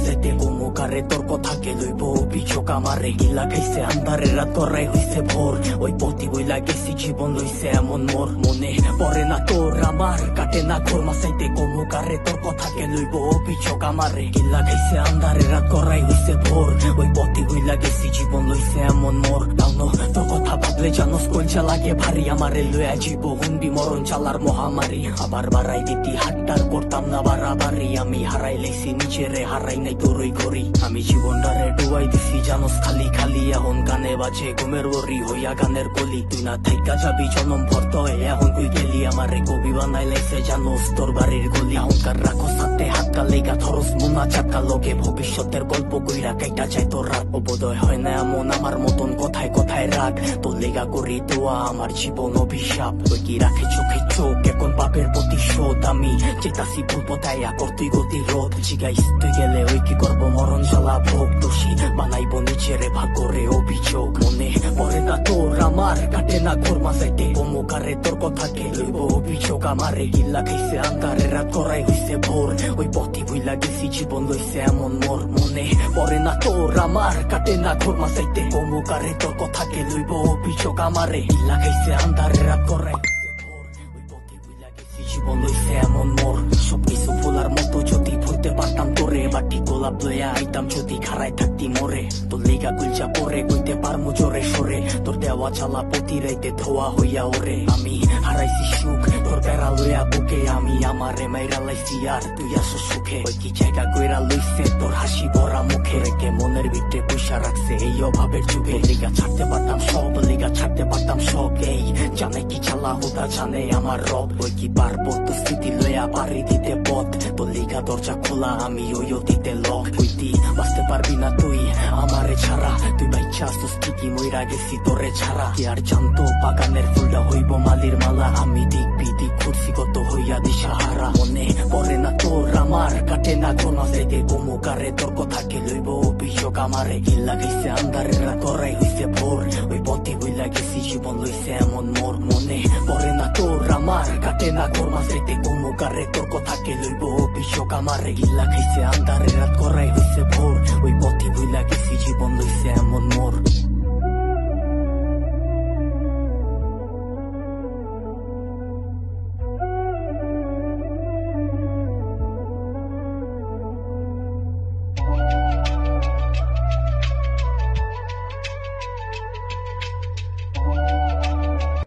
মাঝেতে গোমুকারে তোর কথাকে লইব অভিযোগ আমারে গিলা খাইছে আন্ধারে রাত করাই হইছে ভোর ওই পথি বইলা গেছি জীবন লইছে এমন মোর মনে পড়ে না তোর আমার কাটে না ঘোর মাসাইতে গোমুকারে তোর কথাকে লইব অভিযোগ আমারে গিলা খাইছে আন্ধারে রাত করাই হইছে ভোর ওই পথি বইলা গেছি জীবন লইছে এমন মোর দাও তোর কথা ভাবলে জানোস কলচা লাগে ভারী আমারে লইয়া জীব হুন্ডি মরণ চালার মহামারী আবার বাড়াই দিতি হাট্টার করতাম না বাড়াবাড়ি আমি হারাই লেছি নিজেরে হারাই নাই তোরই ঘড়ি আমি জীবনটারে ডুবাই দিছি জানোস খালি খালি এখন গানে বাজে ঘুমের ওরি হইয়া গানের কলি তুই না থাইকা যাবি জনম ভর্ত এখন তুই গেলি আমারে কবি বানাই লাইছে জানোস তোর বাড়ির গলি এখনকার রাখো সাথে হাতকা লেগা থরস মুনা চাকা লগে ভবিষ্যতের গল্প কইরা কাইটা যায় তোর রাত বোধয় হয় না এমন আমার মতন কথায় কথায় রাগ তোর লেগা করি দোয়া আমার জীবন অভিশাপ ওই কি রাখে চোখে চোখ এখন বাপের প্রতিশোধ আমি চেতাসি ভুল পথাইয়া করতুই গতি রোধ জিগাইস তুই গেলে ওই কি করবো মরণ জ্বালা ভোগ দোষী বানাইবো নিজেরে ভাগ করে অভিযোগ মনে পড়ে না তোর আমার কাটে না ঘোর মাসাইতে গোমুকারে তোর কথাকে লইব অভিযোগ আমারে গিল্লা খাইছে আন্ধারে রাত করাই হইছে ভোর ওই পথি ভুইলা গেছি জীবন লইছে এমন মোর মনে পড়ে না তোর আমার কাটে না ঘোর মাসাইতে গোমুকারে তোর কথাকে লইব অভিযোগ আমারে গিল্লা খাইছে আন্ধারে রাত করাই জীবন লইছে এমন মোর সবকিছু ভোলার মতো যদি ভুলতে পারতাম তোরে বাটি গোলাপ লইয়া আইতাম যদি খারাই থাকতি মোরে তোর লেগা গুলচা পরে কইতে পারমু জোরে সরে তোর দেওয়া চালা প্রতি রাইতে ধোয়া হইয়া ওরে আমি হারাইছি সুখ তোর বেড়া লইয়া বুকে আমি আমারে মাইরা লাইছি আর তুই আসো সুখে ওই কি জায়গা কইরা লইছে তোর হাসি ভরা মুখে রেখে মনের ভিতরে পয়সা রাখছে এই অভাবের যুগে লেগা ছাড়তে পারতাম সব লেগা ছাড়তে পারতাম সব এই জানে কি চালা হুদা জানে আমার রব ওই কি পারবো তো স্থিতি লইয়া পারি দিতে পথ তোর লেগা দরজা খোলা আমি ওই অতীতে লক হইতি বাঁচতে পারবি না তুই আমারে ছাড়া তুই বাইচ্ছা আসুস ঠিকই মইরা গেছি তোরে ছাড়া কি আর জানতো বাগানের ফুলটা হইব মালির মালা আমি দিক বিদিক ঘুরছি কত হইয়া দিশাহারা মনে পড়ে না তোর আমার কাটে না কোন মাসাইতে গোমুকারে তোর কথাকে লইব অভিযোগ আমারে গিল্লা গেছে আন্ধারে রাত করাই হইছে ভোর ওই পথে হইলা গেছি জীবন লইছে এমন মোর মনে পড়ে না তোর আমার কাটে না ঘোর মাসাইতে গোমুকারে তোর কথাকে লইব অভিযোগ আমারে গিল্লা খাইছে আন্ধারে রাত করাই হইছে ভোর ওই পথে হইলা গেছি জীবন লইছে এমন মোর